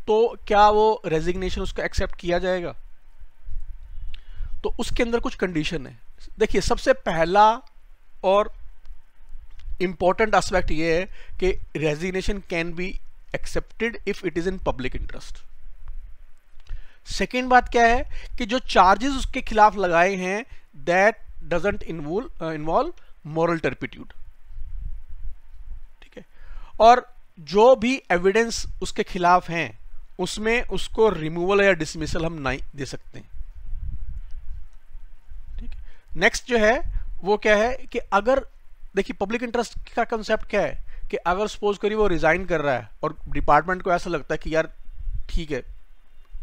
तो क्या वो रेजिग्नेशन उसका एक्सेप्ट किया जाएगा? तो उसके अंदर कुछ कंडीशन है। देखिए, सबसे पहला और इंपॉर्टेंट एस्पेक्ट ये है कि resignation can be accepted if it is in public interest. Second बात क्या है कि जो चार्जेस उसके खिलाफ लगाए हैं that doesn't involve moral turpitude, ठीक है, और जो भी एविडेंस उसके खिलाफ हैं उसमें उसको रिमूवल या डिसमिसल हम नहीं दे सकते हैं, ठीक है। नेक्स्ट जो है वो क्या है कि अगर देखिए पब्लिक इंटरेस्ट का कंसेप्ट क्या है कि अगर सपोज करिए वो रिजाइन कर रहा है और डिपार्टमेंट को ऐसा लगता है कि यार ठीक है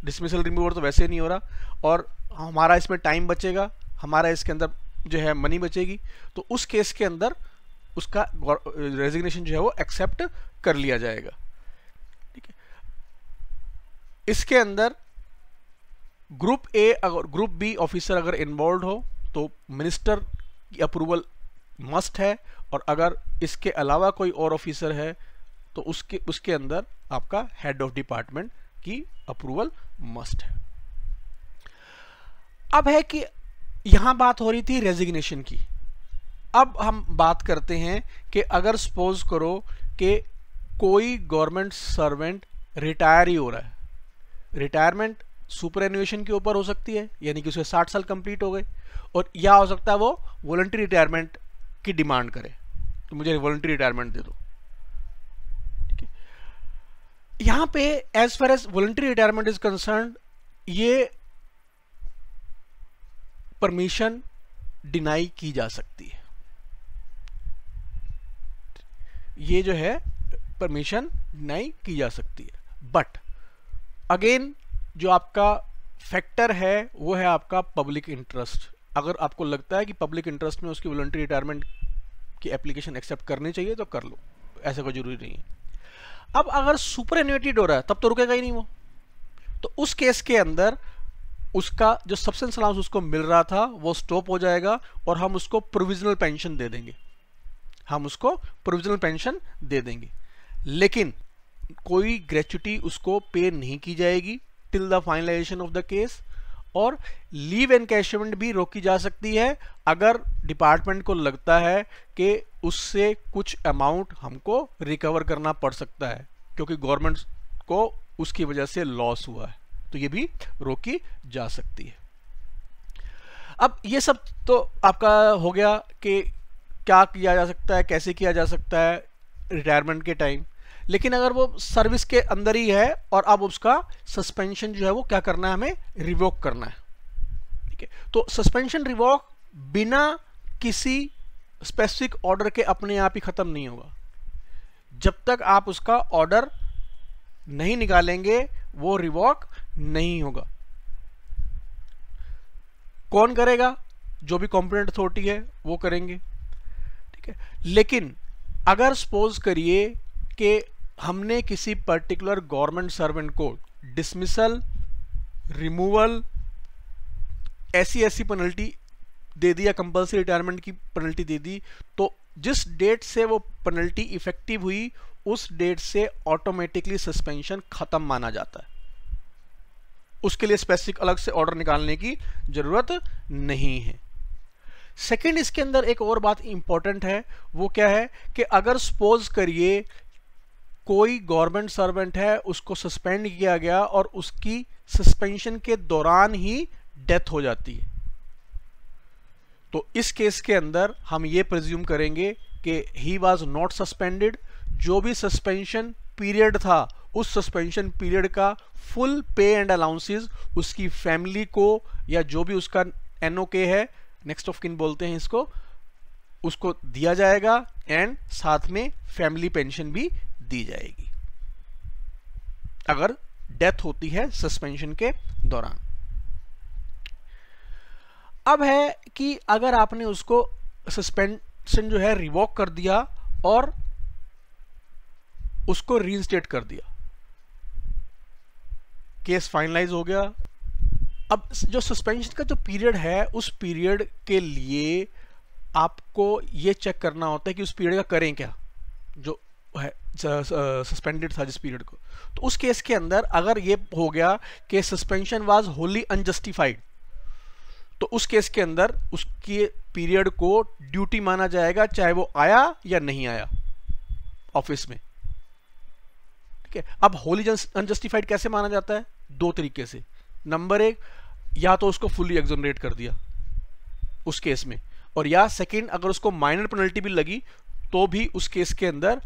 डिसमिसल रिमूवल तो वैसे नहीं हो रहा और हमारा इसमें टाइम बचेगा, हमारा इसके अंदर जो है मनी बचेगी, तो उस केस के अंदर उसका रेजिग्नेशन जो है वो एक्सेप्ट कर लिया जाएगा, ठीक है। इसके अंदर ग्रुप ए अगर ग्रुप बी ऑफिसर अगर इन्वॉल्व हो तो मिनिस्टर की अप्रूवल मस्ट है, और अगर इसके अलावा कोई और ऑफिसर है तो उसके अंदर आपका हेड ऑफ डिपार्टमेंट की अप्रूवल मस्ट है। अब है कि यहां बात हो रही थी रेजिग्नेशन की, अब हम बात करते हैं कि अगर सपोज करो कि कोई गवर्नमेंट सर्वेंट रिटायर ही हो रहा है, रिटायरमेंट सुपर एन्युएशन के ऊपर हो सकती है, यानी कि उसे 60 साल कंप्लीट हो गए, और या हो सकता है वो वॉलंटरी रिटायरमेंट की डिमांड करे तो मुझे वॉलंटरी रिटायरमेंट दे दो, ठीक है। यहां पे as far as voluntary retirement is concern ये परमिशन डिनाई की जा सकती है, ये जो है परमिशन डिनाई की जा सकती है, बट अगेन जो आपका फैक्टर है वो है आपका पब्लिक इंटरेस्ट। अगर आपको लगता है कि पब्लिक इंटरेस्ट में उसकी वॉलंटरी रिटायरमेंट की एप्लीकेशन एक्सेप्ट करनी चाहिए तो कर लो, ऐसा कोई जरूरी नहीं है। अब अगर सुपर एन्युएटेड हो रहा है तब तो रुकेगा ही नहीं वो, तो उस केस के अंदर उसका जो सब्सिडेंस अलाउंस उसको मिल रहा था वो स्टॉप हो जाएगा और हम उसको प्रोविजनल पेंशन दे देंगे, हम उसको प्रोविजनल पेंशन दे देंगे, लेकिन कोई ग्रेच्युटी उसको पे नहीं की जाएगी till the finalisation of the case, और लीव एनकैशमेंट भी रोकी जा सकती है अगर डिपार्टमेंट को लगता है कि उससे कुछ अमाउंट हमको रिकवर करना पड़ सकता है क्योंकि गवर्नमेंट को उसकी वजह से लॉस हुआ है, तो ये भी रोकी जा सकती है। अब ये सब तो आपका हो गया कि क्या किया जा सकता है, कैसे किया जा सकता है रिटायरमेंट के टाइम, लेकिन अगर वो सर्विस के अंदर ही है और अब उसका सस्पेंशन जो है वो क्या करना है, हमें रिवोक करना है, ठीक है। तो सस्पेंशन रिवोक बिना किसी स्पेसिफिक ऑर्डर के अपने आप ही खत्म नहीं होगा, जब तक आप उसका ऑर्डर नहीं निकालेंगे वो रिवोक नहीं होगा। कौन करेगा? जो भी कॉम्पिटेंट अथॉरिटी है वो करेंगे, ठीक है। लेकिन अगर सपोज करिए कि हमने किसी पर्टिकुलर गवर्नमेंट सर्वेंट को डिसमिसल, रिमूवल, ऐसी पेनल्टी दे दी या कंपल्सरी रिटायरमेंट की पेनल्टी दे दी, तो जिस डेट से वो पेनल्टी इफेक्टिव हुई उस डेट से ऑटोमेटिकली सस्पेंशन खत्म माना जाता है, उसके लिए स्पेसिफिक अलग से ऑर्डर निकालने की जरूरत नहीं है। सेकंड, इसके अंदर एक और बात इंपॉर्टेंट है, वो क्या है कि अगर सपोज करिए कोई गवर्नमेंट सर्वेंट है, उसको सस्पेंड किया गया और उसकी सस्पेंशन के दौरान ही डेथ हो जाती है, तो इस केस के अंदर हम ये प्रिज्यूम करेंगे कि ही वाज नॉट सस्पेंडेड, जो भी सस्पेंशन पीरियड था उस सस्पेंशन पीरियड का फुल पे एंड अलाउंसेस उसकी फैमिली को या जो भी उसका एनओके है, नेक्स्ट ऑफ किन बोलते हैं इसको, उसको दिया जाएगा एंड साथ में फैमिली पेंशन भी दी जाएगी अगर डेथ होती है सस्पेंशन के दौरान। अब है कि अगर आपने उसको सस्पेंशन जो है रिवोक कर दिया और उसको रीइंस्टेट कर दिया, केस फाइनलाइज हो गया, अब जो सस्पेंशन का जो पीरियड है, उस पीरियड के लिए आपको ये चेक करना होता है कि उस पीरियड का करें क्या, जो है सस्पेंडेड था जिस पीरियड को। तो उस केस के अंदर अगर ये हो गया कि सस्पेंशन वाज होली अनजस्टिफाइड, तो उस केस के अंदर उसके पीरियड को ड्यूटी माना जाएगा, चाहे वो आया या नहीं आया ऑफिस में। ठीक है, अब होली अनजस्टिफाइड कैसे माना जाता है? दो तरीके से। नंबर एक, या तो उसको फुली एक्सोनरेट कर दिया उस केस में, और या सेकंड, अगर उसको माइनर पेनल्टी भी लगी तो भी उस केस के अंदर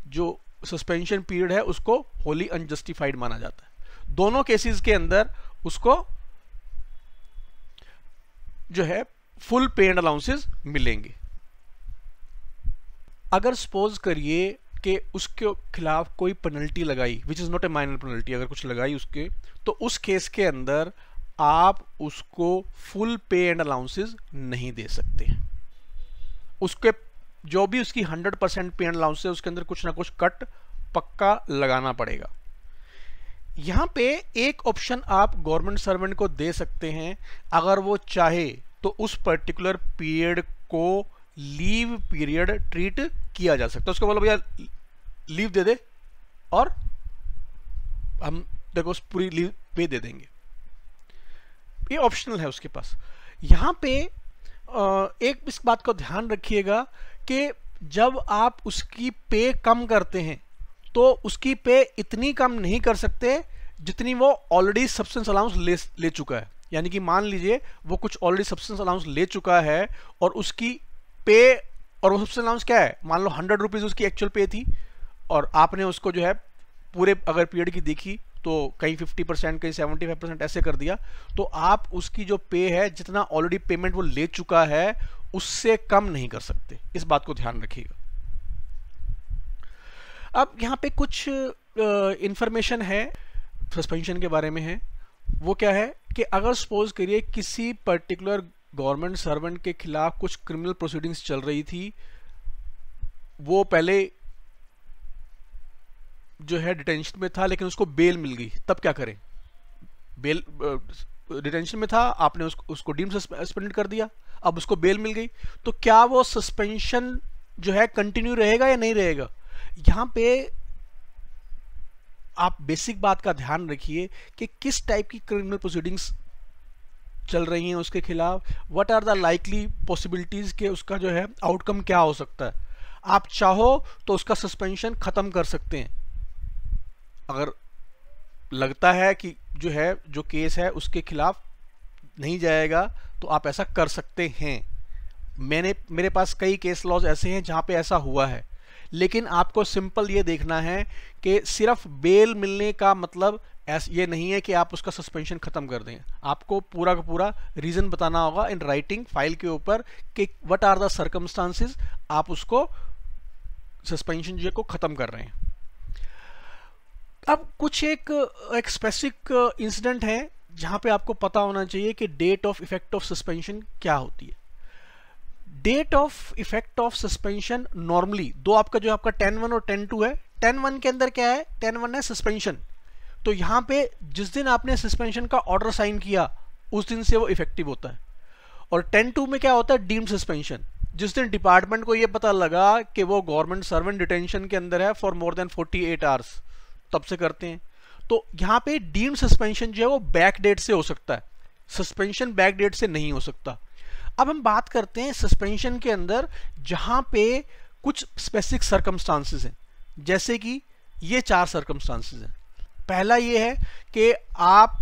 जो सस्पेंशन पीरियड है उसको होली अनजस्टिफाइड माना जाता है। दोनों केसेस के अंदर उसको जो है फुल पे एंड अलाउंसेस मिलेंगे। अगर सपोज करिए कि उसके खिलाफ कोई पेनल्टी लगाई, which is not a minor penalty, अगर कुछ लगाई उसके, तो उस केस के अंदर आप उसको फुल पे एंड अलाउंसेस नहीं दे सकते। उसके जो भी उसकी 100% पे एंड अलाउंस है उसके अंदर कुछ ना कुछ कट पक्का लगाना पड़ेगा। यहां पे एक ऑप्शन आप गवर्नमेंट सर्वेंट को दे सकते हैं, अगर वो चाहे तो उस पर्टिकुलर पीरियड को लीव पीरियड ट्रीट किया जा सकता है। उसको बोलो भैया लीव दे दे और हम देखो उस पूरी लीव पे दे देंगे, ये ऑप्शनल है उसके पास। यहां पे एक इस बात को ध्यान रखिएगा कि जब आप उसकी पे कम करते हैं तो उसकी पे इतनी कम नहीं कर सकते जितनी वो ऑलरेडी सब्सटेंस अलाउंस ले चुका है। यानी कि मान लीजिए वो कुछ ऑलरेडी सब्सटेंस अलाउंस ले चुका है और उसकी पे, और वो सब्सटेंस अलाउंस क्या है, मान लो 100 रुपीज़ उसकी एक्चुअल पे थी, और आपने उसको जो है पूरे अगर पीरियड की देखी तो कहीं 50%, कहीं 75% ऐसे कर दिया, तो आप उसकी जो पे है, जितना ऑलरेडी पेमेंट वो ले चुका है, उससे कम नहीं कर सकते। इस बात को ध्यान रखिएगा। अब यहाँ पे कुछ इंफॉर्मेशन है सस्पेंशन के बारे में है। वो क्या है कि अगर सपोज करिए किसी पर्टिकुलर गवर्नमेंट सर्वेंट के खिलाफ कुछ क्रिमिनल प्रोसीडिंग्स चल रही थी, वो पहले जो है डिटेंशन में था लेकिन उसको बेल मिल गई, तब क्या करें? बेल डिटेंशन में था, आपने उसको डीम सस्पेंड कर दिया, अब उसको बेल मिल गई, तो क्या वो सस्पेंशन जो है कंटिन्यू रहेगा या नहीं रहेगा? यहां पे आप बेसिक बात का ध्यान रखिए कि किस टाइप की क्रिमिनल प्रोसीडिंग्स चल रही हैं उसके खिलाफ, what are the likely possibilities के उसका जो है आउटकम क्या हो सकता है। आप चाहो तो उसका सस्पेंशन खत्म कर सकते हैं, अगर लगता है कि जो केस है उसके खिलाफ नहीं जाएगा तो आप ऐसा कर सकते हैं। मेरे पास कई केस लॉज ऐसे हैं जहां पे ऐसा हुआ है, लेकिन आपको सिंपल ये देखना है कि सिर्फ बेल मिलने का मतलब ये नहीं है कि आप उसका सस्पेंशन खत्म कर दें। आपको पूरा का पूरा रीजन बताना होगा इन राइटिंग फाइल के ऊपर कि व्हाट आर द सर्कमस्टांसेस आप उसको सस्पेंशन जो को खत्म कर रहे हैं। अब कुछ एक स्पेसिफिक इंसिडेंट है जहां पे आपको पता होना चाहिए कि date of effect of suspension क्या होती है। Date of effect of suspension normally दो आपका जो आपका 10(1) और 10(2) है। 10(1) के अंदर क्या है? 10(1) है सस्पेंशन, तो यहां पे जिस दिन आपने सस्पेंशन का ऑर्डर साइन किया उस दिन से वो इफेक्टिव होता है। और 10(2) में क्या होता है? डीम्ड सस्पेंशन, जिस दिन डिपार्टमेंट को ये पता लगा कि वो गवर्नमेंट सर्वेंट डिटेंशन के अंदर है फॉर मोर देन 48 आवर्स, तब से करते हैं। तो यहां पे डीम्ड सस्पेंशन जो है वो बैक डेट से हो सकता है, सस्पेंशन बैक डेट से नहीं हो सकता। अब हम बात करते हैं सस्पेंशन के अंदर जहां पे कुछ स्पेसिफिक सर्कमस्टांसेस हैं, जैसे कि ये 4 सर्कमस्टांसेस हैं। पहला ये है कि आप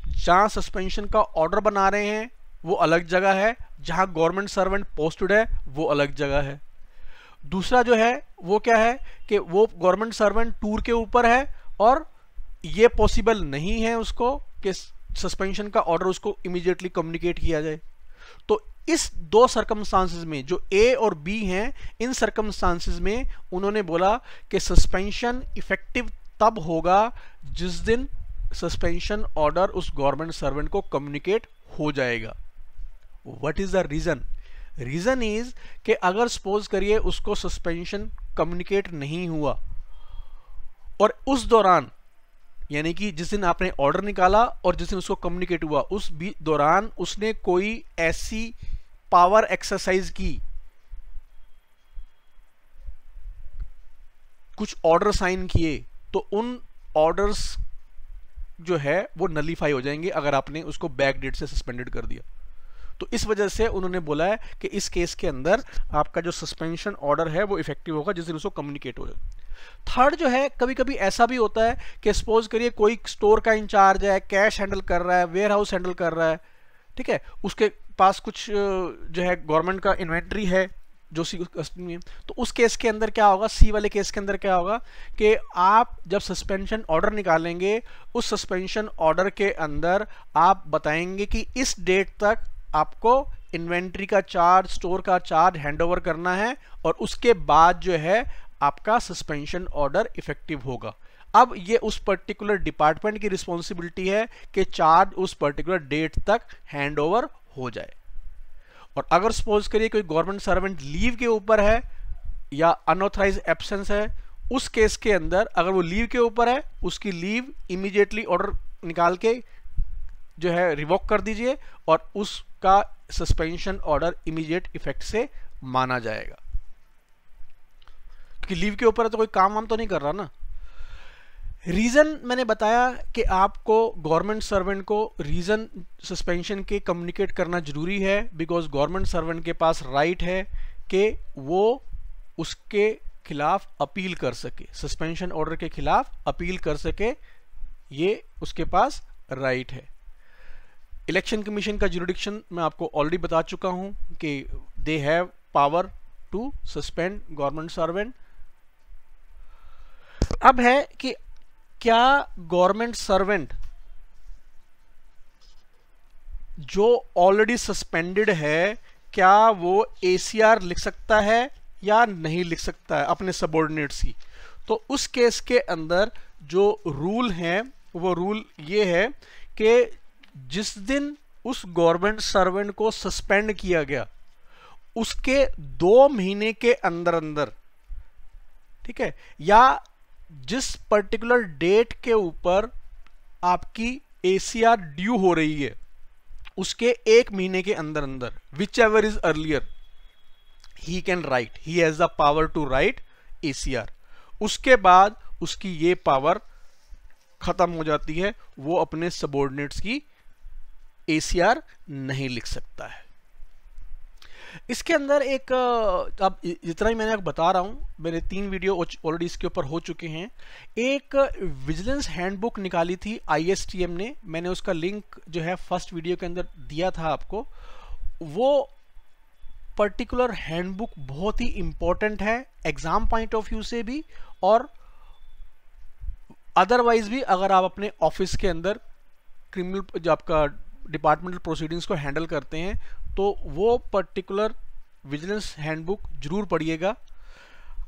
जहां सस्पेंशन का ऑर्डर बना रहे हैं वो अलग जगह है, जहां गवर्नमेंट सर्वेंट पोस्टेड है वो अलग जगह है। दूसरा जो है वो क्या है कि वो गवर्नमेंट सर्वेंट टूर के ऊपर है और ये पॉसिबल नहीं है उसको कि सस्पेंशन का ऑर्डर उसको इमीडिएटली कम्युनिकेट किया जाए। तो इस 2 सर्कमस्टांसेस में जो ए और बी हैं, इन सर्कमस्टांसेस में उन्होंने बोला कि सस्पेंशन इफेक्टिव तब होगा जिस दिन सस्पेंशन ऑर्डर उस गवर्नमेंट सर्वेंट को कम्युनिकेट हो जाएगा। What is the reason? Reason is कि अगर सपोज करिए उसको सस्पेंशन कम्युनिकेट नहीं हुआ और उस दौरान यानी कि जिस दिन आपने ऑर्डर निकाला और जिस दिन उसको कम्युनिकेट हुआ उस दौरान उसने कोई ऐसी पावर एक्सरसाइज की, कुछ ऑर्डर साइन किए, तो उन ऑर्डर्स जो है वो नलीफाई हो जाएंगे अगर आपने उसको बैक डेट से सस्पेंडेड कर दिया। तो इस वजह से उन्होंने बोला है कि इस केस के अंदर आपका जो सस्पेंशन ऑर्डर है वो इफेक्टिव होगा जिस दिन उसको कम्युनिकेट हो जाए। थर्ड जो है, कभी कभी ऐसा भी होता है कि सपोज करिए कोई स्टोर का इंचार्ज है, कैश हैंडल कर रहा है, वेयर हाउस हैंडल कर रहा है, ठीक है, उसके पास कुछ जो है गवर्नमेंट का इन्वेंट्री है जो सी कस्टडी में, तो उस केस के अंदर क्या होगा, सी वाले केस के अंदर क्या होगा कि आप जब सस्पेंशन ऑर्डर निकालेंगे उस सस्पेंशन ऑर्डर के अंदर आप बताएंगे कि इस डेट तक आपको इन्वेंट्री का चार्ज, स्टोर का चार्ज हैंडओवर करना है और उसके बाद जो है आपका सस्पेंशन ऑर्डर इफेक्टिव होगा। अब ये उस पर्टिकुलर डिपार्टमेंट की रिस्पॉन्सिबिलिटी है कि चार्ज उस पर्टिकुलर डेट तक हैंडओवर हो जाए। और अगर सपोज करिए कोई गवर्नमेंट सर्वेंट लीव के ऊपर है या अनऑथराइज एब्सेंस है, उस केस के अंदर अगर वो लीव के ऊपर है उसकी लीव इमीडिएटली ऑर्डर निकाल के जो है रिवोक कर दीजिए और उसका सस्पेंशन ऑर्डर इमीडिएट इफेक्ट से माना जाएगा, क्योंकि लीव के ऊपर है तो कोई काम वाम तो नहीं कर रहा ना। रीज़न मैंने बताया कि आपको गवर्नमेंट सर्वेंट को रीज़न सस्पेंशन के कम्युनिकेट करना जरूरी है, बिकॉज गवर्नमेंट सर्वेंट के पास राइट है कि वो उसके खिलाफ अपील कर सके, सस्पेंशन ऑर्डर के खिलाफ अपील कर सके, ये उसके पास राइट है। इलेक्शन कमीशन का जुरिडिक्शन मैं आपको ऑलरेडी बता चुका हूं कि they have power to suspend government servant. अब है कि क्या गवर्नमेंट सर्वेंट जो ऑलरेडी सस्पेंडेड है क्या वो ACR लिख सकता है या नहीं लिख सकता है अपने सबऑर्डिनेट्स की? तो उस केस के अंदर जो रूल है वो रूल ये है कि जिस दिन उस गवर्नमेंट सर्वेंट को सस्पेंड किया गया उसके 2 महीने के अंदर अंदर, ठीक है, या जिस पर्टिकुलर डेट के ऊपर आपकी ACR ड्यू हो रही है उसके 1 महीने के अंदर अंदर, whichever is earlier, he can write, he has the power to write ACR। उसके बाद उसकी ये पावर खत्म हो जाती है, वो अपने सबऑर्डिनेट्स की ACR नहीं लिख सकता है। इसके अंदर एक, अब जितना ही मैंने आपको बता रहा हूँ, मेरे 3 वीडियो ऑलरेडी इसके ऊपर हो चुके हैं। एक विजिलेंस हैंडबुक निकाली थी ISTM ने, मैंने उसका लिंक जो है फर्स्ट वीडियो के अंदर दिया था आपको। वो पर्टिकुलर हैंडबुक बहुत ही इंपॉर्टेंट है एग्जाम पॉइंट ऑफ व्यू से भी और अदरवाइज भी। अगर आप अपने ऑफिस के अंदर क्रिमिनल जो आपका डिपार्टमेंटल प्रोसीडिंग्स को हैंडल करते हैं तो वो पर्टिकुलर विजिलेंस हैंडबुक जरूर पढ़िएगा।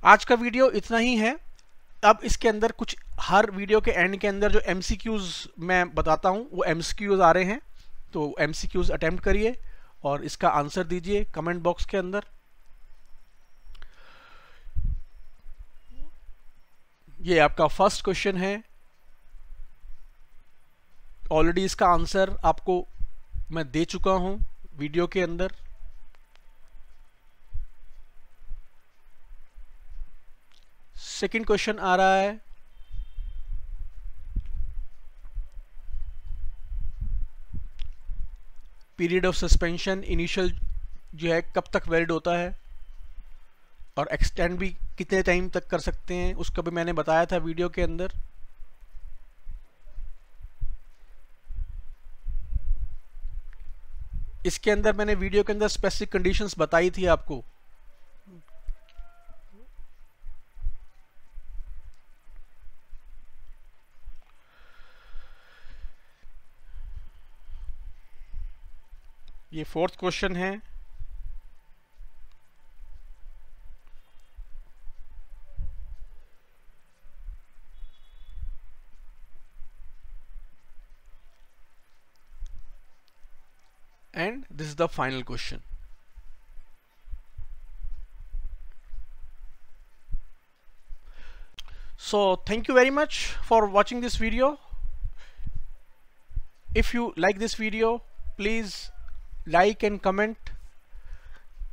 आज का वीडियो इतना ही है। अब इसके अंदर कुछ हर वीडियो के एंड के अंदर जो MCQs मैं बताता हूं वो MCQs आ रहे हैं, तो MCQs अटेम्प्ट करिए और इसका आंसर दीजिए कमेंट बॉक्स के अंदर। ये आपका फर्स्ट क्वेश्चन है, ऑलरेडी इसका आंसर आपको मैं दे चुका हूं वीडियो के अंदर। सेकंड क्वेश्चन आ रहा है, पीरियड ऑफ सस्पेंशन इनिशियल जो है कब तक वैलिड होता है और एक्सटेंड भी कितने टाइम तक कर सकते हैं, उसका भी मैंने बताया था वीडियो के अंदर। इसके अंदर मैंने वीडियो के अंदर स्पेसिफिक कंडीशंस बताई थी आपको। ये फोर्थ क्वेश्चन है, and this is the final question. So thank you very much for watching this video. if you like this video, please like and comment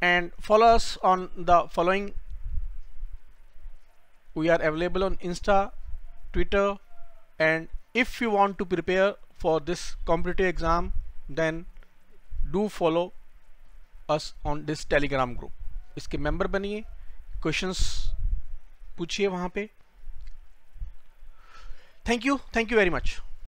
and follow us on the following. We are available on Insta, Twitter, and if you want to prepare for this competitive exam, then do follow us on this Telegram group. इसके member बनिए, questions पूछिए वहां पे. Thank you very much.